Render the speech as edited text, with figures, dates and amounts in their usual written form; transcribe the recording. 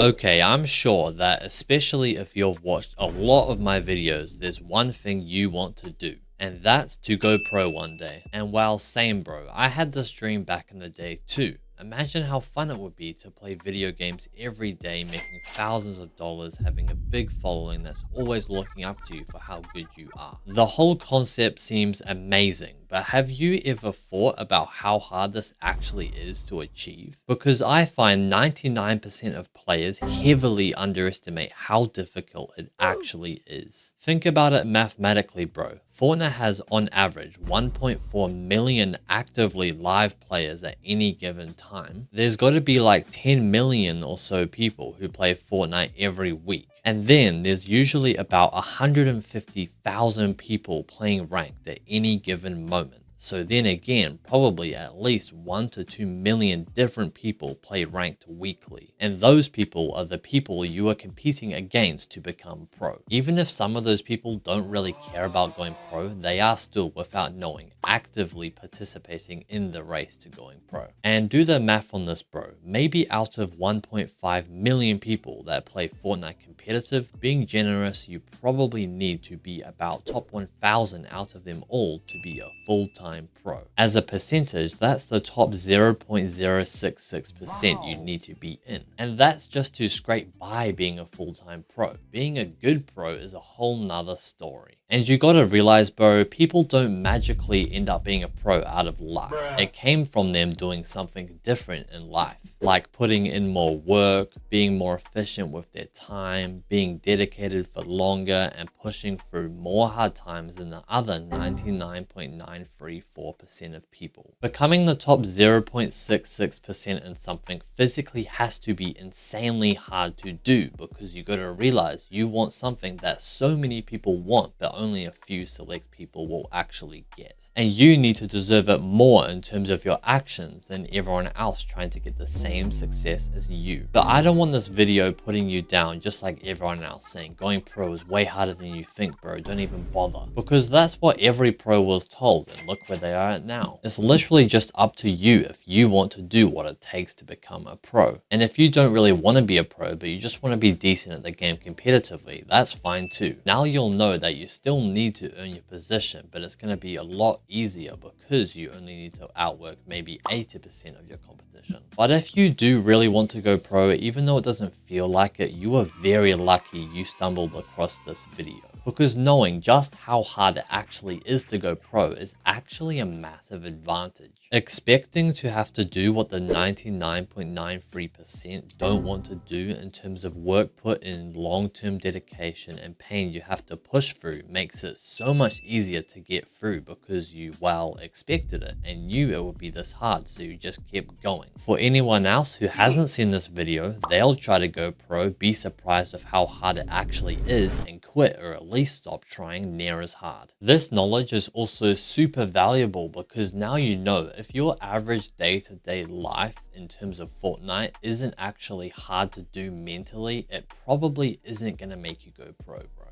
Okay, I'm sure that especially if you've watched a lot of my videos, there's one thing you want to do, and that's to go pro one day. And while same bro, I had this dream back in the day too. Imagine how fun it would be to play video games every day, making thousands of dollars, having a big following that's always looking up to you for how good you are. The whole concept seems amazing, but have you ever thought about how hard this actually is to achieve? Because I find 99% of players heavily underestimate how difficult it actually is. Think about it mathematically, bro. Fortnite has on average 1.4 million actively live players at any given time. There's got to be like 10 million or so people who play Fortnite every week. And then there's usually about 150,000 people playing ranked at any given moment. So then again, probably at least 1 to 2 million different people play ranked weekly. And those people are the people you are competing against to become pro. Even if some of those people don't really care about going pro, they are still, without knowing, actively participating in the race to going pro. And do the math on this, bro. Maybe out of 1.5 million people that play Fortnite competitive, being generous, you probably need to be about top 1,000 out of them all to be a full-time pro. As a percentage, that's the top 0.066% you need to be in. And that's just to scrape by being a full-time pro. Being a good pro is a whole nother story. And you gotta realize, bro, people don't magically end up being a pro out of luck. It came from them doing something different in life, like putting in more work, being more efficient with their time, being dedicated for longer, and pushing through more hard times than the other 99.934% of people. Becoming the top 0.66% in something physically has to be insanely hard to do, because you gotta realize you want something that so many people want, but only a few select people will actually get. And you need to deserve it more in terms of your actions than everyone else trying to get the same success as you. But I don't want this video putting you down just like everyone else, saying going pro is way harder than you think, bro, don't even bother. Because that's what every pro was told, and look where they are at now. It's literally just up to you if you want to do what it takes to become a pro. And if you don't really want to be a pro, but you just want to be decent at the game competitively, that's fine too. Now you'll know that you still need to earn your position, but it's going to be a lot easier because you only need to outwork maybe 80% of your competition. But if you do really want to go pro, even though it doesn't feel like it, you are very lucky you stumbled across this video. Because knowing just how hard it actually is to go pro is actually a massive advantage. Expecting to have to do what the 99.93% don't want to do in terms of work put in, long-term dedication and pain you have to push through makes it so much easier to get through, because you, well, expected it and knew it would be this hard, so you just kept going. For anyone else who hasn't seen this video, they'll try to go pro, be surprised with how hard it actually is, and quit, or at least stop trying near as hard. This knowledge is also super valuable because now you know if your average day-to-day life in terms of Fortnite isn't actually hard to do mentally, it probably isn't going to make you go pro, bro.